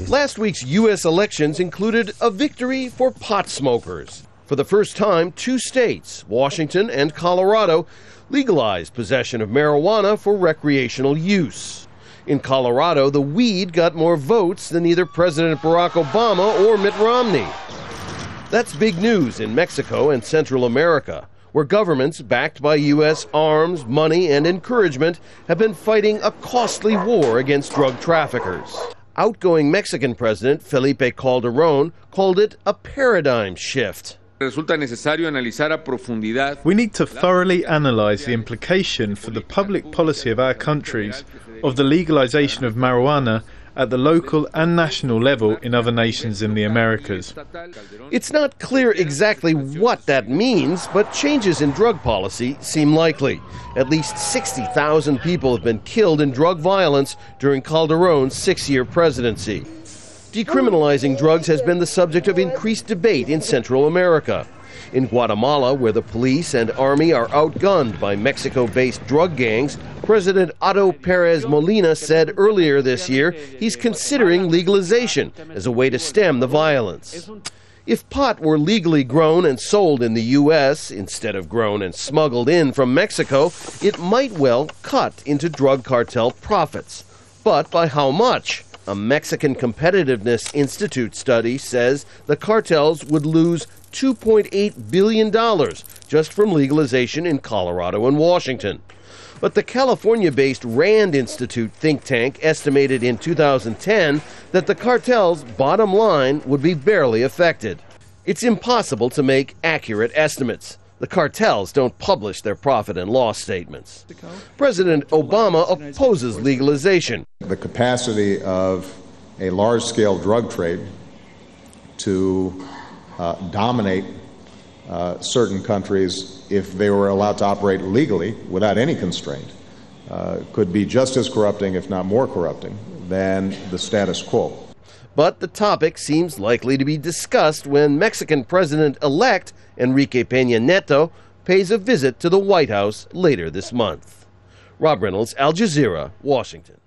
Last week's U.S. elections included a victory for pot smokers. For the first time, 2 states, Washington and Colorado, legalized possession of marijuana for recreational use. In Colorado, the weed got more votes than either President Barack Obama or Mitt Romney. That's big news in Mexico and Central America, where governments backed by U.S. arms, money, and encouragement have been fighting a costly war against drug traffickers. Outgoing Mexican President Felipe Calderón called it a paradigm shift. We need to thoroughly analyze the implication for the public policy of our countries of the legalization of marijuana at the local and national level in other nations in the Americas. It's not clear exactly what that means, but changes in drug policy seem likely. At least 60,000 people have been killed in drug violence during Calderón's 6-year presidency. Decriminalizing drugs has been the subject of increased debate in Central America. In Guatemala, where the police and army are outgunned by Mexico-based drug gangs, President Otto Pérez Molina said earlier this year he's considering legalization as a way to stem the violence. If pot were legally grown and sold in the U.S. instead of grown and smuggled in from Mexico, it might well cut into drug cartel profits. But by how much? A Mexican Competitiveness Institute study says the cartels would lose $2.8 billion just from legalization in Colorado and Washington. But the California-based Rand Institute think tank estimated in 2010 that the cartel's bottom line would be barely affected. It's impossible to make accurate estimates. The cartels don't publish their profit and loss statements. President Obama opposes legalization. The capacity of a large-scale drug trade to dominate certain countries, if they were allowed to operate legally without any constraint, could be just as corrupting, if not more corrupting, than the status quo. But the topic seems likely to be discussed when Mexican President-elect Enrique Peña Nieto pays a visit to the White House later this month. Rob Reynolds, Al Jazeera, Washington.